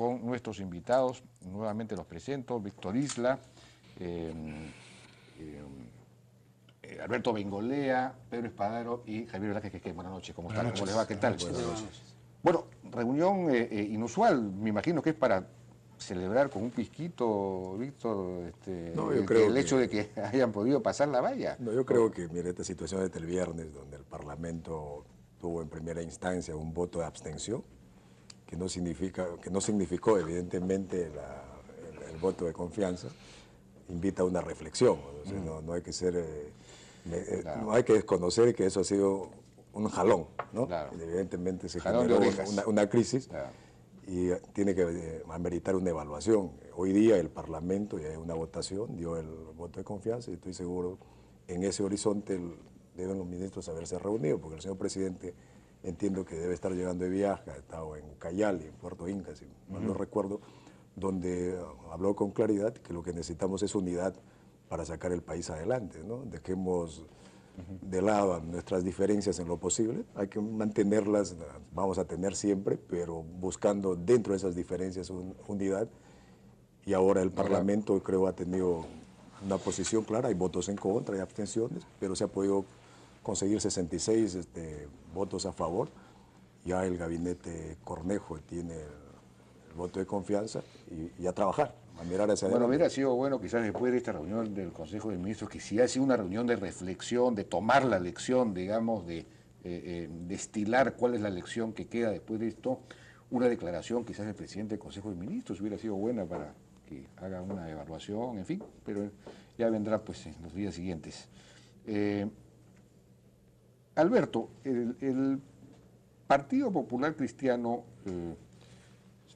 con nuestros invitados. Nuevamente los presento: Víctor Isla, Alberto Bengolea, Pedro Espadaro y Javier Velázquez. Buenas noches, ¿cómo están? ¿Cómo les va? ¿Qué tal? Buenas noches. Bueno, reunión inusual, me imagino que es para celebrar con un pisquito, Víctor, No, yo creo el hecho de que hayan podido pasar la valla. No, yo creo que, mire, esta situación desde el viernes, donde el Parlamento tuvo en primera instancia un voto de abstención, que no significó evidentemente el voto de confianza, invita a una reflexión. O sea, no hay que ser, claro, no hay que desconocer que eso ha sido un jalón, ¿no? Claro. Evidentemente se jalón generó de una crisis. Claro. Y tiene que ameritar una evaluación. Hoy día el Parlamento, ya hay una votación, dio el voto de confianza y estoy seguro en ese horizonte deben los ministros haberse reunido, porque el señor presidente entiendo que debe estar llegando de viaje, ha estado en Ucayali, en Puerto Inca, si mal no recuerdo, donde habló con claridad que lo que necesitamos es unidad para sacar el país adelante, ¿no? Dejemos de lado nuestras diferencias en lo posible, hay que mantenerlas, vamos a tener siempre, pero buscando dentro de esas diferencias unidad. Y ahora el Parlamento creo ha tenido una posición clara, hay votos en contra, hay abstenciones, pero se ha podido conseguir 66 votos a favor. Ya el gabinete Cornejo tiene el voto de confianza y a trabajar, a mirar hacia adelante. Bueno, hubiera sido bueno quizás después de esta reunión del Consejo de Ministros que si ha sido una reunión de reflexión, de tomar la lección, digamos, de destilar cuál es la lección que queda después de esto, una declaración quizás del presidente del Consejo de Ministros hubiera sido buena para que haga una evaluación, en fin, pero ya vendrá pues en los días siguientes. Alberto, el Partido Popular Cristiano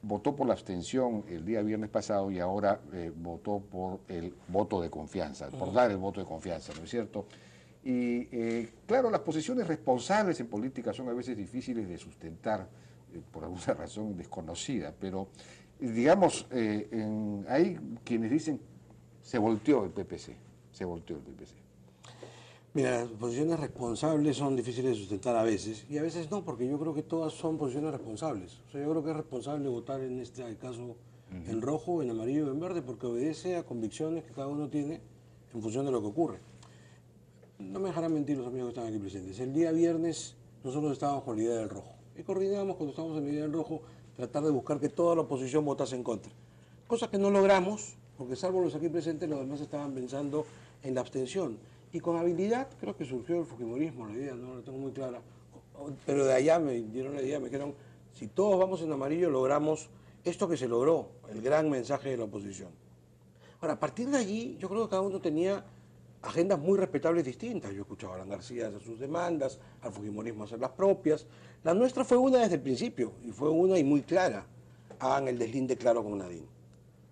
votó por la abstención el día viernes pasado y ahora votó por el voto de confianza, por dar el voto de confianza, ¿no es cierto? Y claro, las posiciones responsables en política son a veces difíciles de sustentar por alguna razón desconocida, pero digamos, hay quienes dicen se volteó el PPC, se volteó el PPC. Mira, las posiciones responsables son difíciles de sustentar a veces, y a veces no, porque yo creo que todas son posiciones responsables. O sea, yo creo que es responsable votar en este caso en rojo, en amarillo o en verde, porque obedece a convicciones que cada uno tiene en función de lo que ocurre. No me dejarán mentir los amigos que están aquí presentes. El día viernes nosotros estábamos con la idea del rojo, y coordinamos cuando estábamos en la idea del rojo tratar de buscar que toda la oposición votase en contra. Cosa que no logramos, porque salvo los aquí presentes, los demás estaban pensando en la abstención. Y con habilidad creo que surgió el fujimorismo, la idea, no la tengo muy clara, pero de allá me dieron la idea, me dijeron, si todos vamos en amarillo logramos esto que se logró, el gran mensaje de la oposición. Ahora, a partir de allí, yo creo que cada uno tenía agendas muy respetables distintas. Yo escuchaba a Alan García hacer sus demandas, al fujimorismo hacer las propias. La nuestra fue una desde el principio, y fue una y muy clara. Hagan el deslinde claro con Nadine.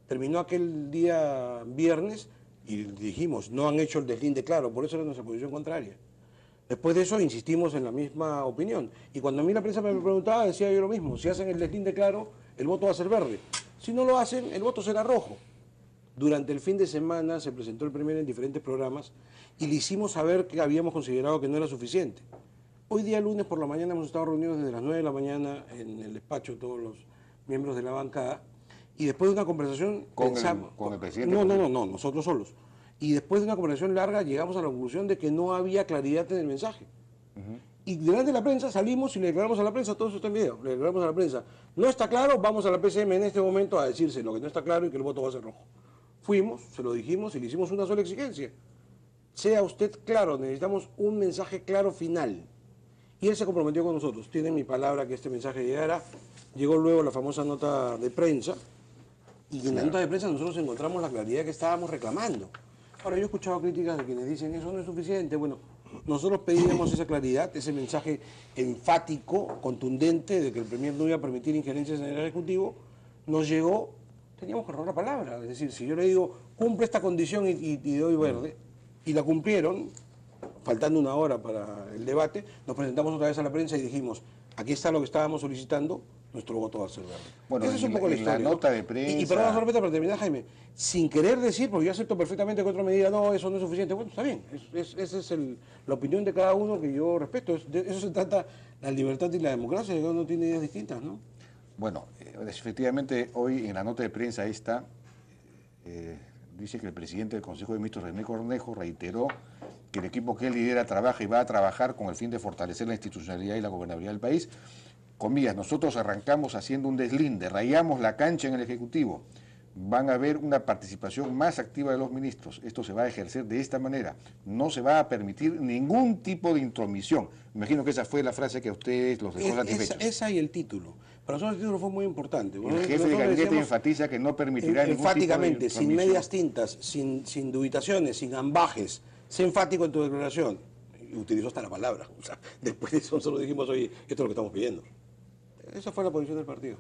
Terminó aquel día viernes y dijimos, no han hecho el deslinde claro, por eso era nuestra posición contraria. Después de eso insistimos en la misma opinión. Y cuando a mí la prensa me preguntaba, decía yo lo mismo, si hacen el deslinde claro, el voto va a ser verde. Si no lo hacen, el voto será rojo. Durante el fin de semana se presentó el Premier en diferentes programas y le hicimos saber que habíamos considerado que no era suficiente. Hoy día, lunes por la mañana, hemos estado reunidos desde las 9 de la mañana en el despacho, todos los miembros de la bancada, y después de una conversación ¿Con el presidente? No, nosotros solos. Y después de una conversación larga llegamos a la conclusión de que no había claridad en el mensaje. Y delante de la prensa salimos y le declaramos a la prensa, todo eso está en video, le declaramos a la prensa, no está claro, vamos a la PCM en este momento a decirse lo que no está claro y que el voto va a ser rojo. Fuimos, se lo dijimos y le hicimos una sola exigencia. Sea usted claro, necesitamos un mensaje claro final. Y él se comprometió con nosotros. Tienen mi palabra que este mensaje llegara. Llegó luego la famosa nota de prensa. Y en la nota de prensa nosotros encontramos la claridad que estábamos reclamando. Ahora, yo he escuchado críticas de quienes dicen eso no es suficiente. Bueno, nosotros pedíamos esa claridad, ese mensaje enfático, contundente, de que el Premier no iba a permitir injerencias en el Ejecutivo. Nos llegó, teníamos que robar la palabra. Es decir, si yo le digo, cumple esta condición y doy verde, y la cumplieron, faltando una hora para el debate, nos presentamos otra vez a la prensa y dijimos, aquí está lo que estábamos solicitando, nuestro voto va a ser verde. Bueno, esa es un poco la historia, la nota de prensa... Y perdón, solamente para terminar, Jaime, sin querer decir, porque yo acepto perfectamente que otro me diga, no, eso no es suficiente, bueno, está bien, esa es la opinión de cada uno que yo respeto, de eso se trata la libertad y la democracia, que cada uno tiene ideas distintas, ¿no? Bueno, efectivamente hoy en la nota de prensa esta dice que el presidente del Consejo de Ministros, René Cornejo, reiteró que el equipo que él lidera trabaja y va a trabajar con el fin de fortalecer la institucionalidad y la gobernabilidad del país. Comillas, nosotros arrancamos haciendo un deslinde, rayamos la cancha en el Ejecutivo. Van a haber una participación más activa de los ministros. Esto se va a ejercer de esta manera. No se va a permitir ningún tipo de intromisión. Me imagino que esa fue la frase que a ustedes los dejó satisfechos. Esa y el título. Para nosotros el título fue muy importante. El jefe de gabinete enfatiza que no permitirá ningún tipo de enfáticamente, intromisión. sin medias tintas, sin dubitaciones, sin ambajes. Sé enfático en tu declaración. Y utilizó hasta la palabra. O sea, después de eso nosotros dijimos, oye, esto es lo que estamos pidiendo. Esa fue la posición del partido.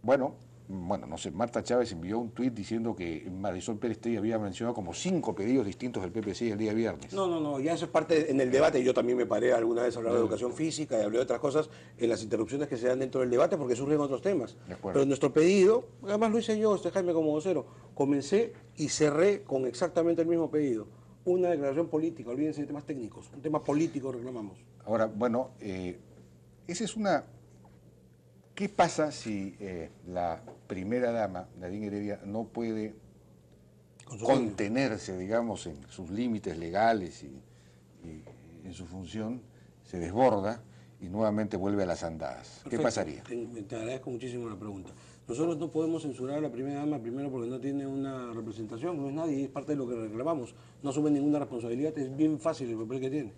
Bueno, no sé, Marta Chávez envió un tuit diciendo que Marisol Pérez Tellez había mencionado como 5 pedidos distintos del PPC el día viernes. No, ya eso es parte en el debate. Yo también me paré alguna vez a hablar de educación física y hablé de otras cosas en las interrupciones que se dan dentro del debate porque surgen otros temas. Pero nuestro pedido, además lo hice yo, Jaime como vocero, comencé y cerré con exactamente el mismo pedido. Una declaración política, olvídense de temas técnicos, un tema político reclamamos. Ahora, bueno, esa es una... ¿Qué pasa si la primera dama, Nadine Heredia, no puede contenerse, digamos, en sus límites legales y en su función, se desborda y nuevamente vuelve a las andadas? Perfecto. ¿Qué pasaría? Te agradezco muchísimo la pregunta. Nosotros no podemos censurar a la primera dama, primero porque no tiene una representación, no es nadie, es parte de lo que reclamamos. No asume ninguna responsabilidad, es bien fácil el papel que tiene.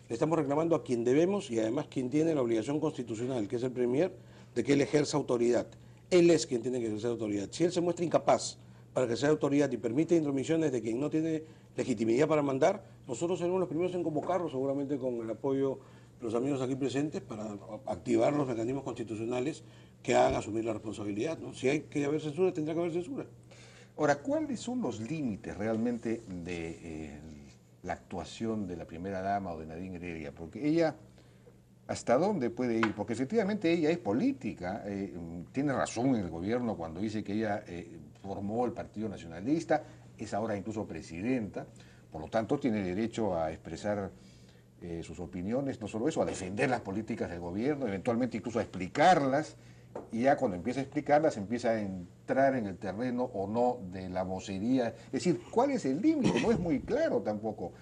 Le estamos reclamando a quien debemos y además quien tiene la obligación constitucional, que es el Premier, de que él ejerza autoridad. Él es quien tiene que ejercer autoridad. Si él se muestra incapaz para ejercer autoridad y permite intromisiones de quien no tiene legitimidad para mandar, nosotros seremos los primeros en convocarlo, seguramente con el apoyo de los amigos aquí presentes, para activar los mecanismos constitucionales que hagan asumir la responsabilidad, ¿no? Si hay que haber censura, tendrá que haber censura. Ahora, ¿cuáles son los límites realmente de la actuación de la primera dama o de Nadine Heredia? Porque ella... ¿Hasta dónde puede ir? Porque efectivamente ella es política, tiene razón en el gobierno cuando dice que ella formó el Partido Nacionalista, es ahora incluso presidenta, por lo tanto tiene derecho a expresar sus opiniones, no solo eso, a defender las políticas del gobierno, eventualmente incluso a explicarlas, y ya cuando empieza a explicarlas empieza a entrar en el terreno o no de la vocería. Es decir, ¿cuál es el límite? No es muy claro tampoco.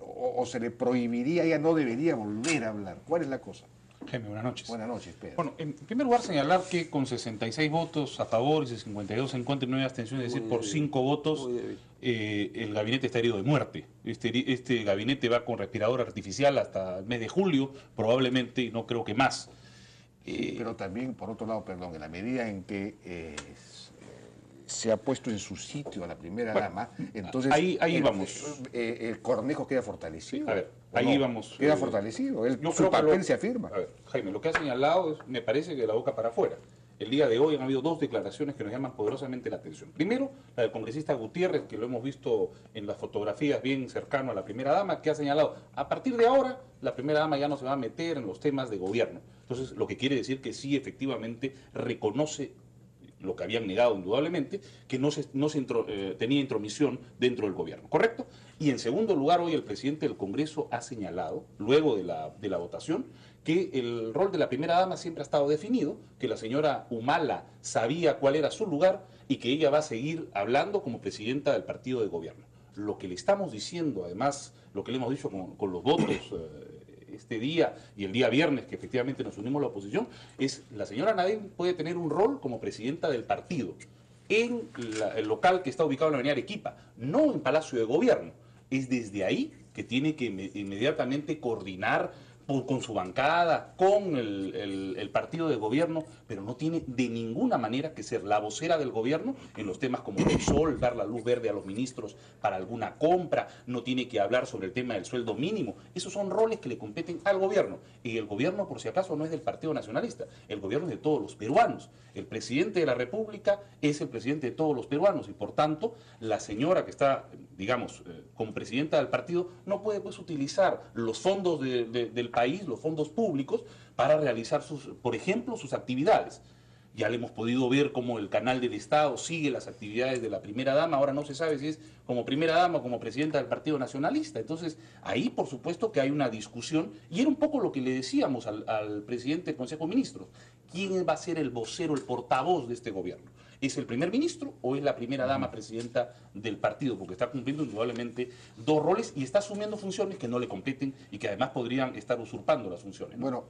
O se le prohibiría, ella no debería volver a hablar. ¿Cuál es la cosa? Jaime, buenas noches. Buenas noches, Pedro. Bueno, en primer lugar señalar que con 66 votos a favor y 52 en contra y 9 abstenciones, es decir, por 5 votos, el gabinete está herido de muerte. Este gabinete va con respirador artificial hasta el mes de julio, probablemente, y no creo que más. Sí, pero también, por otro lado, perdón, en la medida en que se ha puesto en su sitio a la primera dama, entonces ahí vamos. El Cornejo queda fortalecido. A ver, ahí vamos. Queda fortalecido, su papel se afirma. A ver, Jaime, lo que ha señalado me parece que de la boca para afuera. El día de hoy han habido 2 declaraciones que nos llaman poderosamente la atención. Primero, la del congresista Gutiérrez, que lo hemos visto en las fotografías bien cercano a la primera dama, que ha señalado, a partir de ahora, la primera dama ya no se va a meter en los temas de gobierno. Entonces, lo que quiere decir que sí, efectivamente, reconoce lo que habían negado indudablemente, que tenía intromisión dentro del gobierno, ¿correcto? Y en segundo lugar, hoy el presidente del Congreso ha señalado, luego de la votación, que el rol de la primera dama siempre ha estado definido, que la señora Humala sabía cuál era su lugar y que ella va a seguir hablando como presidenta del partido de gobierno. Lo que le estamos diciendo, además, lo que le hemos dicho con los votos este día y el día viernes, que efectivamente nos unimos a la oposición, es la señora Nadine puede tener un rol como presidenta del partido en el local que está ubicado en la avenida Arequipa, no en Palacio de Gobierno. Es desde ahí que tiene que inmediatamente coordinar con su bancada, con el partido de gobierno, pero no tiene de ninguna manera que ser la vocera del gobierno en los temas como el sol, dar la luz verde a los ministros para alguna compra, no tiene que hablar sobre el tema del sueldo mínimo. Esos son roles que le competen al gobierno. Y el gobierno, por si acaso, no es del Partido Nacionalista, el gobierno es de todos los peruanos. El presidente de la República es el presidente de todos los peruanos y, por tanto, la señora que está, digamos, como presidenta del partido, no puede pues utilizar los fondos del país, los fondos públicos, para realizar, por ejemplo, sus actividades. Ya le hemos podido ver cómo el canal del Estado sigue las actividades de la primera dama, ahora no se sabe si es como primera dama o como presidenta del Partido Nacionalista. Entonces, ahí por supuesto que hay una discusión, y era un poco lo que le decíamos al presidente del Consejo de Ministros. ¿quién va a ser el vocero, el portavoz de este gobierno? ¿Es el primer ministro o es la primera dama presidenta del partido? Porque está cumpliendo indudablemente dos roles y está asumiendo funciones que no le competen y que además podrían estar usurpando las funciones, ¿no? Bueno,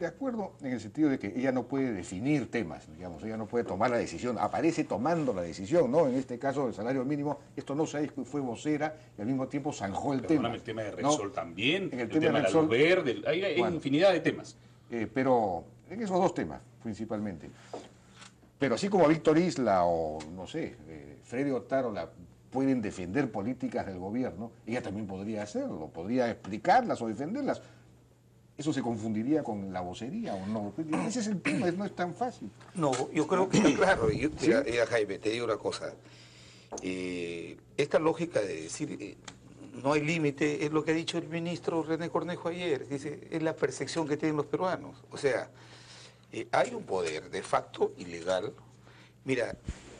de acuerdo en el sentido de que ella no puede definir temas, digamos, ella no puede tomar la decisión, aparece tomando la decisión, ¿no? En este caso del salario mínimo, esto no se fue vocera y al mismo tiempo zanjó el tema. El tema de Repsol, ¿no? También, en el tema de la luz verde, hay bueno, infinidad de temas. Pero en esos dos temas, principalmente. Pero así como Víctor Isla o, no sé, Freddy Otárola pueden defender políticas del gobierno, ella también podría hacerlo, podría explicarlas o defenderlas. ¿Eso se confundiría con la vocería o no? Ese es el tema, no es tan fácil. No, yo creo que está claro. Mira, Jaime, te digo una cosa. Esta lógica de decir no hay límite es lo que ha dicho el ministro René Cornejo ayer. Dice, es la percepción que tienen los peruanos. O sea, hay un poder de facto ilegal. Mira,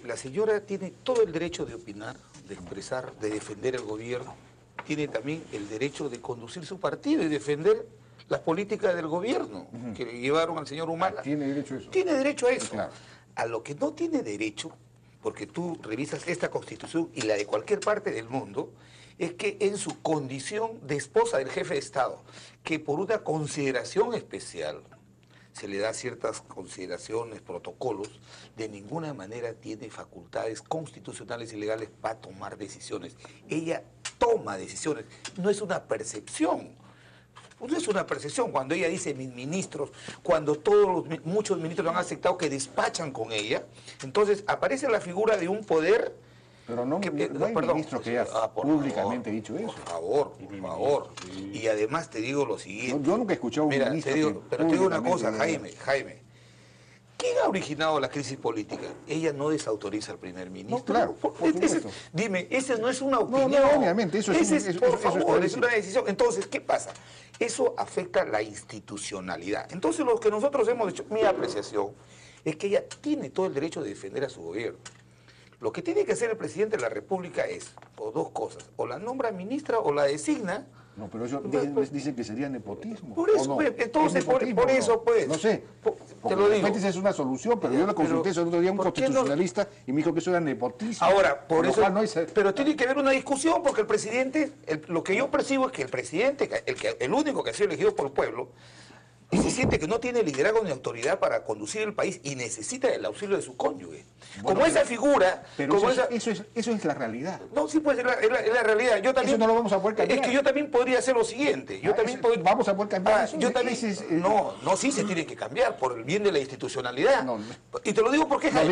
la señora tiene todo el derecho de opinar, de expresar, de defender el gobierno. Tiene también el derecho de conducir su partido y defender las políticas del gobierno que llevaron al señor Humala. ¿Tiene derecho a eso? Tiene derecho a eso. Claro. A lo que no tiene derecho, porque tú revisas esta Constitución y la de cualquier parte del mundo, es que en su condición de esposa del jefe de Estado, que por una consideración especial se le da ciertas consideraciones, protocolos, de ninguna manera tiene facultades constitucionales y legales para tomar decisiones. Ella toma decisiones, no es una percepción. No es una percepción cuando ella dice mis ministros, cuando muchos ministros han aceptado que despachan con ella, entonces aparece la figura de un poder. Pero no, no hay ministro que haya públicamente dicho eso. Por favor. Y además te digo lo siguiente. Yo nunca he escuchado a un ministro pero te digo una cosa, Jaime. ¿Quién ha originado la crisis política? Ella no desautoriza al primer ministro. No, claro, por supuesto. Dime, esa no es una opinión. No, obviamente, eso es por favor, es una decisión. Entonces, ¿qué pasa? Eso afecta la institucionalidad. Entonces, lo que nosotros hemos hecho, mi apreciación, es que ella tiene todo el derecho de defender a su gobierno. Lo que tiene que hacer el presidente de la República es, o dos cosas, o la nombra ministra o la designa. No, pero ellos dicen que sería nepotismo. Por eso, no? Entonces, por eso, pues. No sé, te lo digo. Esa es una solución, pero yo le consulté el otro día a un constitucionalista y me dijo que eso era nepotismo. Ahora, por eso. No pero tiene que haber una discusión, porque el presidente, lo que yo percibo es que el presidente, el único que ha sido elegido por el pueblo, y se siente que no tiene liderazgo ni autoridad para conducir el país y necesita el auxilio de su cónyuge. Bueno, como esa figura... Pero eso es la realidad. No, sí, pues es la realidad. Yo también, eso no lo vamos a poder cambiar. Es que yo también podría hacer lo siguiente. Vamos a poder cambiar eso. Yo también, sí se tiene que cambiar por el bien de la institucionalidad. Y te lo digo porque... Te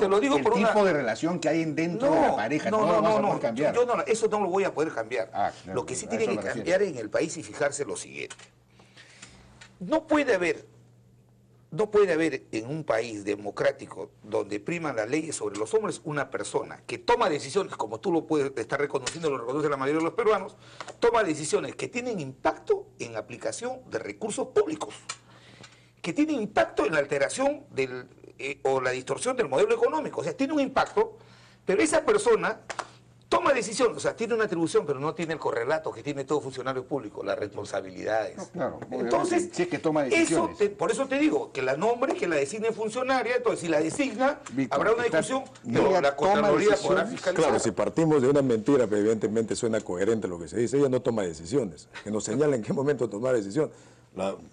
lo digo el por tipo de relación que hay dentro de la pareja. No lo vamos a poder cambiar. Eso no lo voy a poder cambiar. Claro, lo que sí tiene que cambiar en el país y fijarse lo siguiente. No puede haber en un país democrático donde priman las leyes sobre los hombres una persona que toma decisiones, como tú lo puedes estar reconociendo, lo reconoce la mayoría de los peruanos, toma decisiones que tienen impacto en aplicación de recursos públicos, que tienen impacto en la alteración o la distorsión del modelo económico. O sea, tiene un impacto, pero esa persona toma decisión, o sea, tiene una atribución, pero no tiene el correlato que tiene todo funcionario público, las responsabilidades. No, claro, entonces, si es que toma decisiones. Por eso te digo, que la nombre, que la designe funcionaria, entonces si la designa, Víctor, habrá una discusión, pero la Contraloría podrá fiscalizar. Claro, si partimos de una mentira, pero evidentemente suena coherente lo que se dice, ella no toma decisiones, que nos señala en qué momento tomar decisión.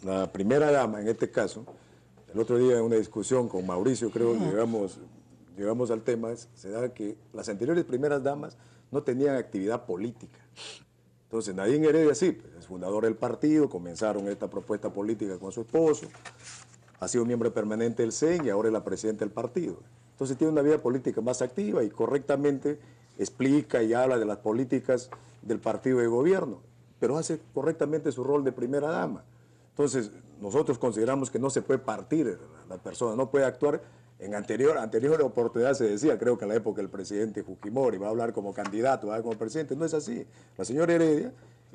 La primera dama, en este caso, el otro día en una discusión con Mauricio, creo que llegamos al tema, se da que las anteriores primeras damas no tenían actividad política. Entonces, Nadine Heredia sí, pues, es fundador del partido, comenzaron esta propuesta política con su esposo, ha sido miembro permanente del CEN y ahora es la presidenta del partido. Entonces tiene una vida política más activa y correctamente explica y habla de las políticas del partido de gobierno, pero hace correctamente su rol de primera dama. Entonces, nosotros consideramos que no se puede partir la persona, no puede actuar. En anterior oportunidad se decía, creo que en la época el presidente Fujimori va a hablar como candidato, va como presidente. No es así. La señora Heredia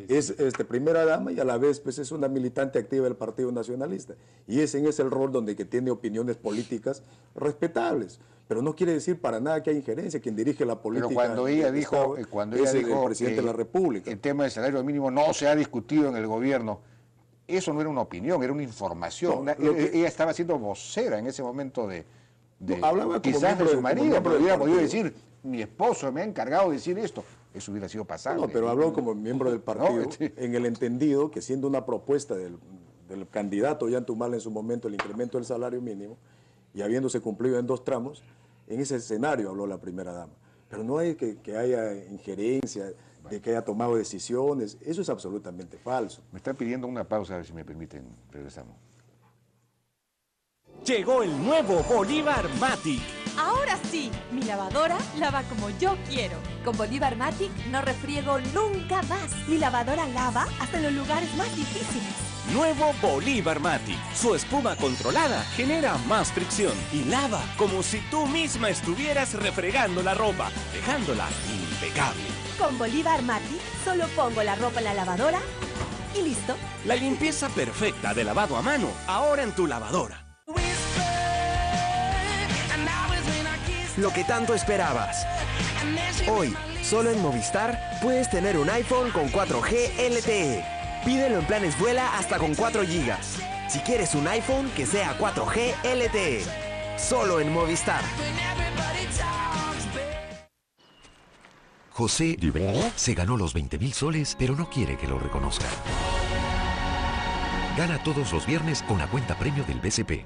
es primera dama y a la vez pues, es una militante activa del Partido Nacionalista. Y ese es el rol donde que tiene opiniones políticas respetables. Pero no quiere decir para nada que hay injerencia. Quien dirige la política pero cuando ella dijo el presidente de la República. El tema del salario mínimo no se ha discutido en el gobierno. eso no era una opinión, era una información. No, Ella estaba siendo vocera en ese momento de No, hablaba como quizás de miembro su como marido, miembro pero del hubiera podido partido. decir, mi esposo me ha encargado de decir esto. Eso hubiera sido pasable. No, pero habló como miembro del partido, No, sí. en el entendido que siendo una propuesta del candidato Yantumal en su momento el incremento del salario mínimo y habiéndose cumplido en 2 tramos, en ese escenario habló la primera dama. Pero no hay que haya injerencia, de que haya tomado decisiones, eso es absolutamente falso. Me están pidiendo una pausa, a ver si me permiten, regresamos. Llegó el nuevo Bolívar Matic. Ahora sí, mi lavadora lava como yo quiero. Con Bolívar Matic no refriego nunca más. Mi lavadora lava hasta en los lugares más difíciles. Nuevo Bolívar Matic. Su espuma controlada genera más fricción y lava como si tú misma estuvieras refregando la ropa, dejándola impecable. Con Bolívar Matic solo pongo la ropa en la lavadora y listo. La limpieza perfecta de lavado a mano, ahora en tu lavadora. Lo que tanto esperabas. Hoy, solo en Movistar, puedes tener un iPhone con 4G LTE. Pídelo en planes vuela hasta con 4 GB. Si quieres un iPhone que sea 4G LTE. Solo en Movistar. José se ganó los 20.000 soles, pero no quiere que lo reconozcan. Gana todos los viernes con la cuenta premio del BCP.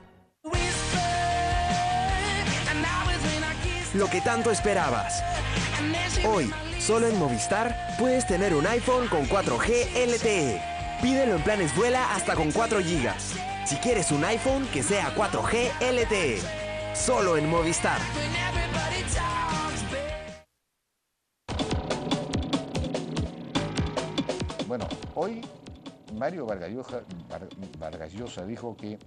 Lo que tanto esperabas. Hoy, solo en Movistar, puedes tener un iPhone con 4G LTE. Pídelo en planes vuela hasta con 4 GB. Si quieres un iPhone que sea 4G LTE. Solo en Movistar. Bueno, hoy Mario Vargas Llosa dijo que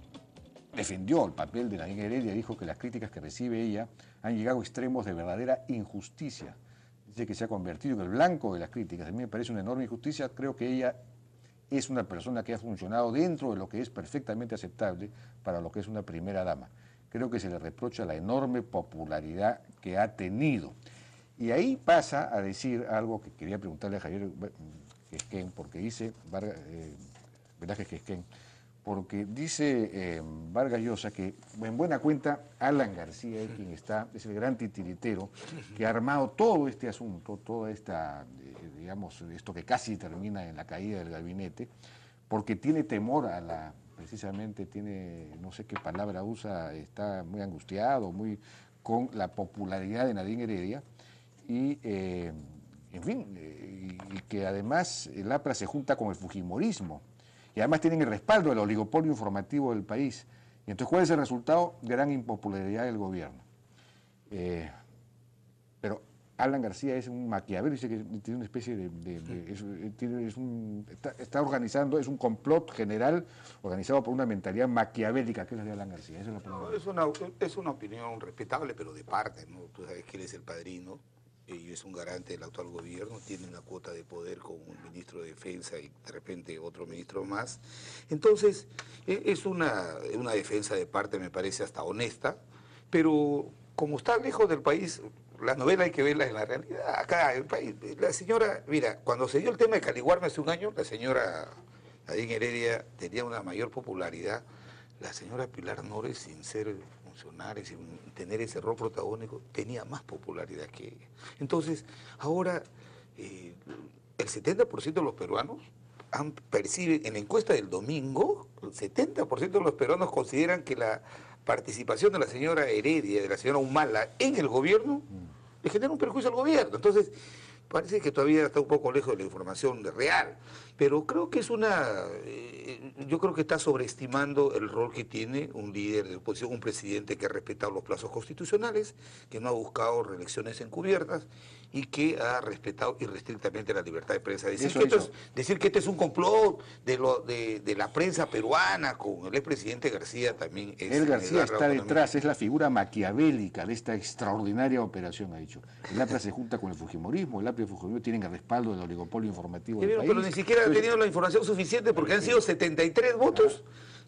defendió el papel de Nadine Heredia, dijo que las críticas que recibe ella han llegado a extremos de verdadera injusticia. Dice que se ha convertido en el blanco de las críticas. A mí me parece una enorme injusticia. Creo que ella es una persona que ha funcionado dentro de lo que es perfectamente aceptable para lo que es una primera dama. Creo que se le reprocha la enorme popularidad que ha tenido. Y ahí pasa a decir algo que quería preguntarle a Javier Quesquén, porque dice Velázquez Quesquén, porque dice Vargas Llosa que en buena cuenta Alan García es quien es el gran titiritero que ha armado todo este asunto, toda esta, digamos, esto que casi termina en la caída del gabinete, porque tiene temor a precisamente tiene, no sé qué palabra usa, está muy angustiado, con la popularidad de Nadine Heredia y en fin, y que además el APRA se junta con el fujimorismo. Y además tienen el respaldo del oligopolio informativo del país. Y entonces, ¿cuál es el resultado? Gran impopularidad del gobierno. Pero Alan García es un maquiavelo, dice que tiene una especie está organizando, es un complot general organizado por una mentalidad maquiavélica, que es la de Alan García. Esa es la palabra. Es una opinión respetable, pero de parte, ¿no? Tú sabes que él es el padrino. Y es un garante del actual gobierno, tiene una cuota de poder con un ministro de Defensa y de repente otro ministro más. Entonces, es una defensa de parte, me parece, hasta honesta, pero como está lejos del país, la novela hay que verla en la realidad. Acá, el país, la señora, mira, cuando se dio el tema de Caliwarma hace un año, la señora Nadine Heredia tenía una mayor popularidad. La señora Pilar Nores, sin ser funcionaria, sin tener ese rol protagónico, tenía más popularidad que ella. Entonces, ahora el 70% de los peruanos perciben, en la encuesta del domingo, el 70% de los peruanos consideran que la participación de la señora Heredia, de la señora Humala en el gobierno, le genera un perjuicio al gobierno. Entonces, parece que todavía está un poco lejos de la información real, pero creo que yo creo que está sobreestimando el rol que tiene un líder de oposición, un presidente que ha respetado los plazos constitucionales, que no ha buscado reelecciones encubiertas y que ha respetado irrestrictamente la libertad de prensa. Decir que este es un complot de la prensa peruana con el expresidente García también es... El García está detrás, es la figura maquiavélica de esta extraordinaria operación, ha dicho. El APRA se junta con el fujimorismo, el APRA y el fujimorismo tienen el respaldo del oligopolio informativo del país. Pero ni siquiera han tenido la información suficiente porque han sido 73 votos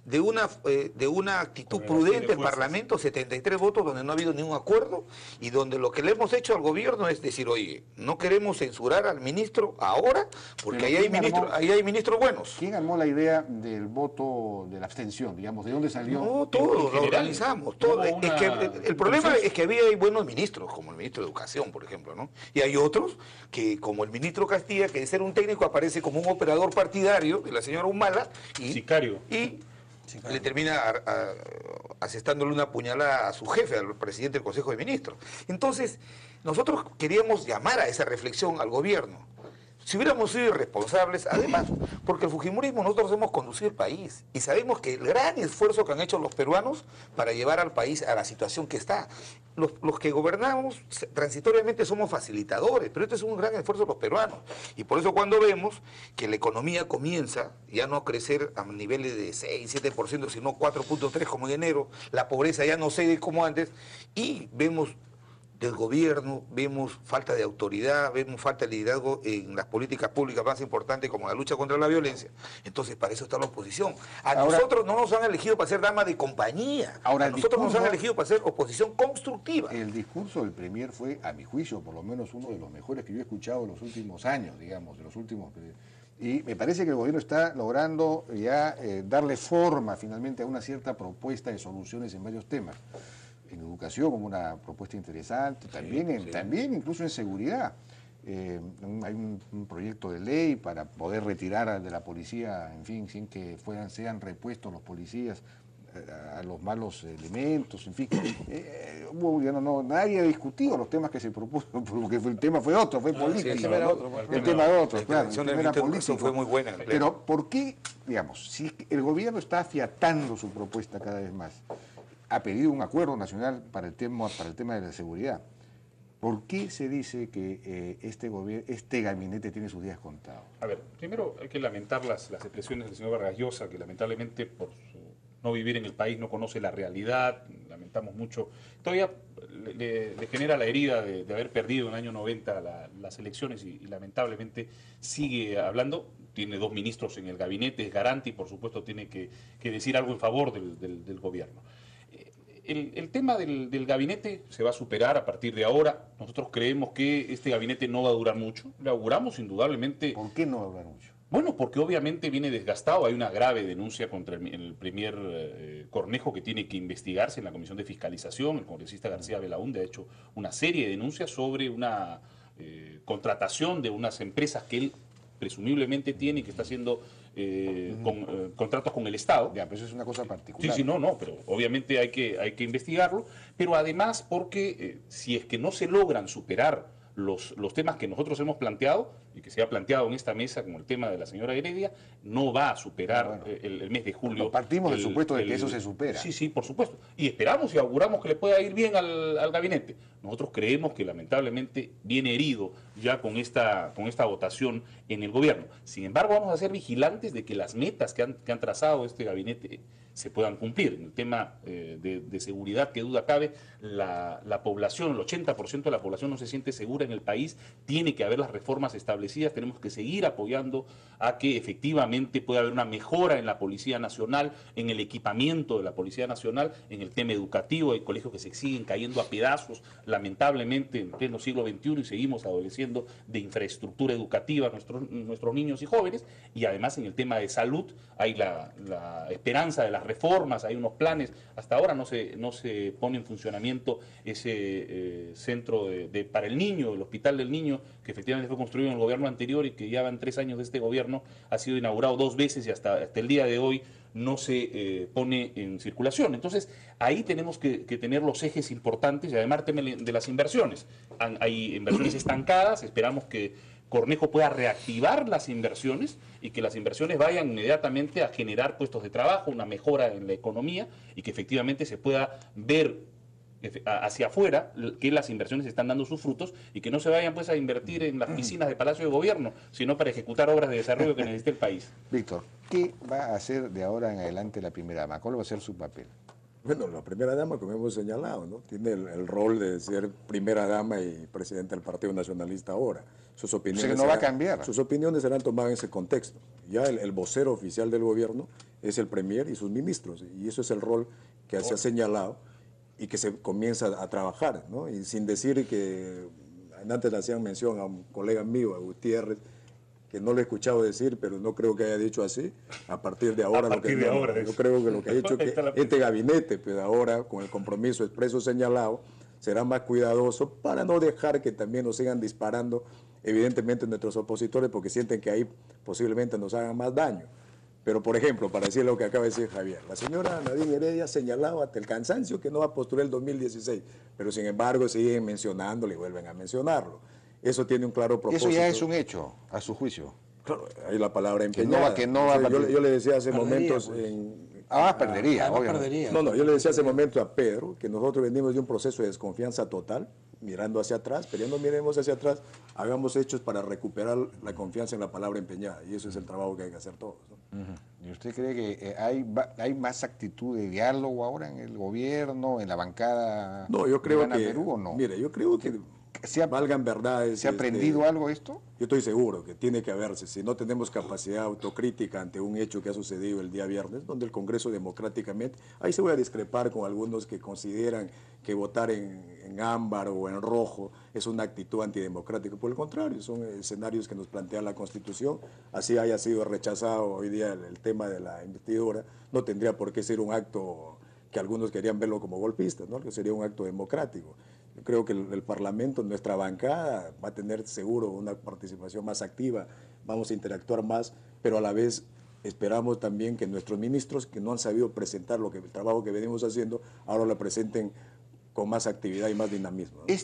de una actitud prudente el Parlamento, 73 votos donde no ha habido ningún acuerdo y donde lo que le hemos hecho al gobierno es decir, oye, no queremos censurar al ministro ahora porque ahí hay ministros buenos. ¿Quién armó la idea del voto de la abstención? Digamos, ¿de dónde salió? No, todos lo organizamos. Todo. Es que el problema es que hay buenos ministros, como el ministro de Educación, por ejemplo, ¿no? Y hay otros que, como el ministro Castilla, que de ser un técnico aparece como un operador partidario de la señora Humala y sicario. Y le termina asestándole una puñalada a su jefe, al presidente del Consejo de Ministros. Entonces, nosotros queríamos llamar a esa reflexión al gobierno. Si hubiéramos sido irresponsables, además, porque el fujimorismo nosotros hemos conducido el país y sabemos que el gran esfuerzo que han hecho los peruanos para llevar al país a la situación que está. Los que gobernamos transitoriamente somos facilitadores, pero este es un gran esfuerzo de los peruanos. Y por eso cuando vemos que la economía comienza ya no a crecer a niveles de 6, 7%, sino 4.3% como en enero, la pobreza ya no cede como antes, y vemos del gobierno, vemos falta de autoridad, vemos falta de liderazgo en las políticas públicas más importantes como la lucha contra la violencia. Entonces, para eso está la oposición. Nosotros no nos han elegido para ser dama de compañía. A nosotros nos han elegido para ser oposición constructiva. El discurso del Premier fue, a mi juicio, por lo menos uno de los mejores que yo he escuchado en los últimos años, digamos, de los últimos... Y me parece que el gobierno está logrando ya darle forma finalmente a una cierta propuesta de soluciones en varios temas. En educación como una propuesta interesante, también incluso en seguridad. Hay un proyecto de ley para poder retirar de la policía, en fin, sin que sean repuestos los policías a los malos elementos, en fin. Nadie ha discutido los temas que se propuso, porque el tema fue otro, fue político. El tema era otro, claro, el tema era político. Fue muy buena. Pero ¿por qué, digamos, si el gobierno está afiatando su propuesta cada vez más? Ha pedido un acuerdo nacional para el tema de la seguridad. ¿Por qué se dice que este gabinete tiene sus días contados? A ver, primero hay que lamentar las expresiones del señor Vargas Llosa, que lamentablemente por su no vivir en el país no conoce la realidad, lamentamos mucho. Todavía le genera la herida de haber perdido en el año 90 las elecciones y lamentablemente sigue hablando. Tiene 2 ministros en el gabinete, es garante y por supuesto tiene que decir algo en favor del gobierno. El tema del gabinete se va a superar a partir de ahora. Nosotros creemos que este gabinete no va a durar mucho. Le auguramos indudablemente... ¿Por qué no va a durar mucho? Bueno, porque obviamente viene desgastado. Hay una grave denuncia contra el premier Cornejo que tiene que investigarse en la Comisión de Fiscalización. El congresista García Belaúnde ha hecho una serie de denuncias sobre una contratación de unas empresas que él presumiblemente tiene y que está haciendo contratos con el Estado. Ya, pero eso es una cosa particular. Sí, no, pero obviamente hay que investigarlo, pero además porque si es que no se logran superar los temas que nosotros hemos planteado y que se ha planteado en esta mesa, como el tema de la señora Heredia, no va a superar el mes de julio. Partimos del supuesto de que eso se supera. Sí, por supuesto. Y esperamos y auguramos que le pueda ir bien al gabinete. Nosotros creemos que lamentablemente viene herido ya con esta votación en el gobierno. Sin embargo, vamos a ser vigilantes de que las metas que han trazado este gabinete se puedan cumplir. En el tema de seguridad, que duda cabe, la población, el 80% de la población no se siente segura en el país. Tiene que haber las reformas establecidas. Tenemos que seguir apoyando a que efectivamente pueda haber una mejora en la Policía Nacional, en el equipamiento de la Policía Nacional, en el tema educativo. Hay colegios que se siguen cayendo a pedazos, lamentablemente, en pleno siglo XXI, y seguimos adoleciendo de infraestructura educativa a nuestros niños y jóvenes. Y además en el tema de salud hay la esperanza de las reformas, hay unos planes. Hasta ahora no se pone en funcionamiento ese centro para el niño, el Hospital del Niño, que efectivamente fue construido en el gobierno anterior y que ya van 3 años de este gobierno, ha sido inaugurado 2 veces y hasta el día de hoy no se pone en circulación. Entonces, ahí tenemos que tener los ejes importantes y además de las inversiones. Hay inversiones estancadas, esperamos que Cornejo pueda reactivar las inversiones y que las inversiones vayan inmediatamente a generar puestos de trabajo, una mejora en la economía y que efectivamente se pueda ver hacia afuera que las inversiones están dando sus frutos y que no se vayan pues a invertir en las piscinas de Palacio de Gobierno, sino para ejecutar obras de desarrollo que necesita el país. Víctor, ¿qué va a hacer de ahora en adelante la primera dama? ¿Cuál va a ser su papel? Bueno, la primera dama, como hemos señalado, ¿no? Tiene el rol de ser primera dama y presidenta del Partido Nacionalista ahora. Sus opiniones, O sea, que no va a cambiar. Sus opiniones serán tomadas en ese contexto. Ya el vocero oficial del gobierno es el premier y sus ministros, y eso es el rol que se ha señalado y que se comienza a trabajar, ¿no? Y sin decir que, antes le hacían mención a un colega mío, a Gutiérrez, que no lo he escuchado decir, pero no creo que haya dicho así. A partir de ahora, yo creo que lo que ha dicho es que este gabinete, pues ahora, con el compromiso expreso señalado, será más cuidadoso para no dejar que también nos sigan disparando, evidentemente, nuestros opositores, porque sienten que ahí posiblemente nos hagan más daño. Pero, por ejemplo, para decir lo que acaba de decir Javier, la señora Nadine Heredia ha señalado hasta el cansancio que no va a postular el 2016, pero sin embargo siguen mencionándolo y vuelven a mencionarlo. Eso tiene un claro propósito. Eso ya es un hecho, a su juicio. Claro, hay la palabra empeñada. Yo le decía hace momentos... perdería, obviamente. No, yo le decía hace momentos a Pedro que nosotros venimos de un proceso de desconfianza total, mirando hacia atrás, pero ya no miremos hacia atrás, hagamos hechos para recuperar la confianza en la palabra empeñada, y eso es el trabajo que hay que hacer todos, ¿no? ¿Y usted cree que hay más actitud de diálogo ahora en el gobierno, en la bancada? No, yo creo que... Perú, ¿o no? Mire, yo creo que... valgan verdades. ¿Se ha aprendido algo esto? Yo estoy seguro que tiene que haberse. Si no tenemos capacidad autocrítica ante un hecho que ha sucedido el día viernes, donde el Congreso democráticamente, ahí se voy a discrepar con algunos que consideran que votar en ámbar o en rojo es una actitud antidemocrática. Por el contrario, son escenarios que nos plantea la Constitución. Así haya sido rechazado hoy día el tema de la investidura, no tendría por qué ser un acto que algunos querían verlo como golpista, ¿no? Que sería un acto democrático. Yo creo que el Parlamento, nuestra bancada, va a tener seguro una participación más activa, vamos a interactuar más, pero a la vez esperamos también que nuestros ministros, que no han sabido presentar el trabajo que venimos haciendo, ahora lo presenten con más actividad y más dinamismo, ¿no?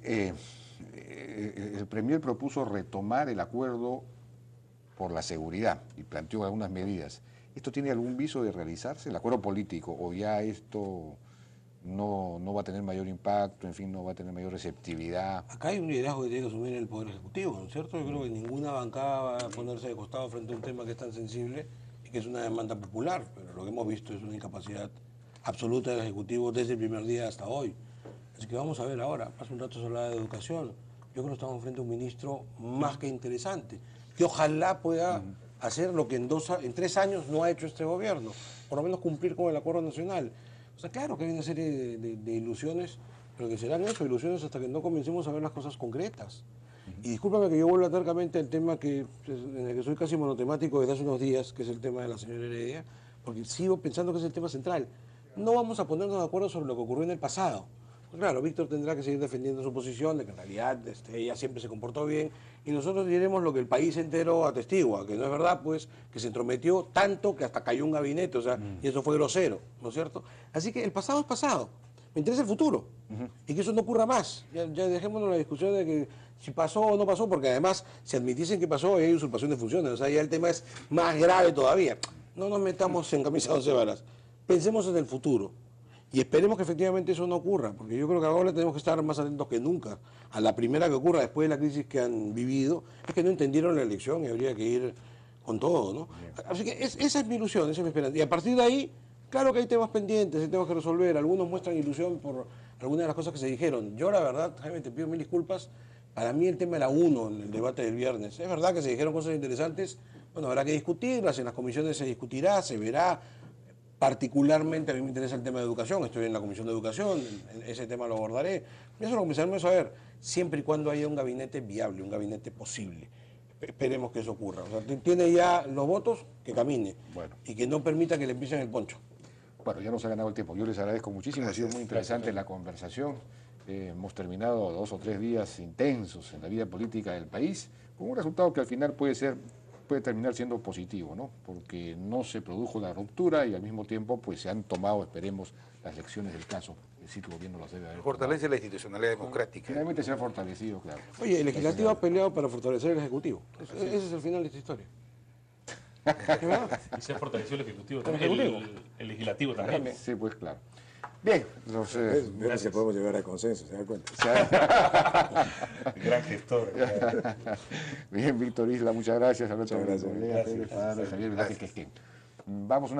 El Premier propuso retomar el acuerdo por la seguridad y planteó algunas medidas. ¿Esto tiene algún viso de realizarse, el acuerdo político, o ya esto no va a tener mayor impacto, en fin, no va a tener mayor receptividad? Acá hay un liderazgo que tiene que asumir el Poder Ejecutivo, ¿no es cierto? Yo creo que ninguna bancada va a ponerse de costado frente a un tema que es tan sensible y que es una demanda popular, pero lo que hemos visto es una incapacidad absoluta del Ejecutivo desde el primer día hasta hoy. Así que vamos a ver ahora, hace un rato se hablaba de educación, yo creo que estamos frente a un ministro más que interesante, que ojalá pueda hacer lo que en 3 años no ha hecho este gobierno, por lo menos cumplir con el acuerdo nacional. O sea, claro que hay una serie de ilusiones, pero que serán eso, ilusiones hasta que no comencemos a ver las cosas concretas. Y discúlpame que yo vuelva tercamente al tema en el que soy casi monotemático desde hace unos días, que es el tema de la señora Heredia, porque sigo pensando que es el tema central. No vamos a ponernos de acuerdo sobre lo que ocurrió en el pasado. Pues claro, Víctor tendrá que seguir defendiendo su posición de que en realidad ella siempre se comportó bien y nosotros diremos lo que el país entero atestigua, que no es verdad, pues, que se entrometió tanto que hasta cayó un gabinete, o sea, y eso fue grosero, ¿no es cierto? Así que el pasado es pasado, me interesa el futuro y que eso no ocurra más. Ya dejémonos la discusión de que si pasó o no pasó, porque además, si admitiesen que pasó, hay usurpación de funciones, o sea, ya el tema es más grave todavía. No nos metamos en camisa de 11 varas, pensemos en el futuro. Y esperemos que efectivamente eso no ocurra, porque yo creo que ahora tenemos que estar más atentos que nunca a la primera que ocurra después de la crisis que han vivido, es que no entendieron la elección y habría que ir con todo, ¿no? Así que esa es mi ilusión, esa es mi esperanza. Y a partir de ahí, claro que hay temas pendientes, hay temas que resolver, algunos muestran ilusión por algunas de las cosas que se dijeron. Yo la verdad, Jaime, te pido 1000 disculpas, para mí el tema era uno en el debate del viernes. Es verdad que se dijeron cosas interesantes, bueno, habrá que discutirlas, en las comisiones se discutirá, se verá. Particularmente a mí me interesa el tema de educación, estoy en la Comisión de Educación, ese tema lo abordaré. Eso lo comenzaremos a ver, siempre y cuando haya un gabinete viable, un gabinete posible. Esperemos que eso ocurra. O sea, tiene ya los votos, que camine, y que no permita que le pisen el poncho. Bueno, ya nos ha ganado el tiempo. Yo les agradezco muchísimo, ha sido muy interesante la conversación. Hemos terminado 2 o 3 días intensos en la vida política del país, con un resultado que al final puede terminar siendo positivo, ¿no? Porque no se produjo la ruptura y al mismo tiempo pues se han tomado, esperemos, las lecciones del caso. Sí, el gobierno las debe haber. Fortalece la institucionalidad democrática. Finalmente se ha fortalecido, claro. Oye, el legislativo ha peleado para fortalecer el ejecutivo. Ese es el final de esta historia. Y se ha fortalecido el ejecutivo también. El legislativo también. Sí, pues claro. Bien, entonces... Gracias, podemos llegar a consenso, ¿se da cuenta? Gran gestor. Bien, Víctor Isla, muchas gracias. Muchas gracias. Vamos a una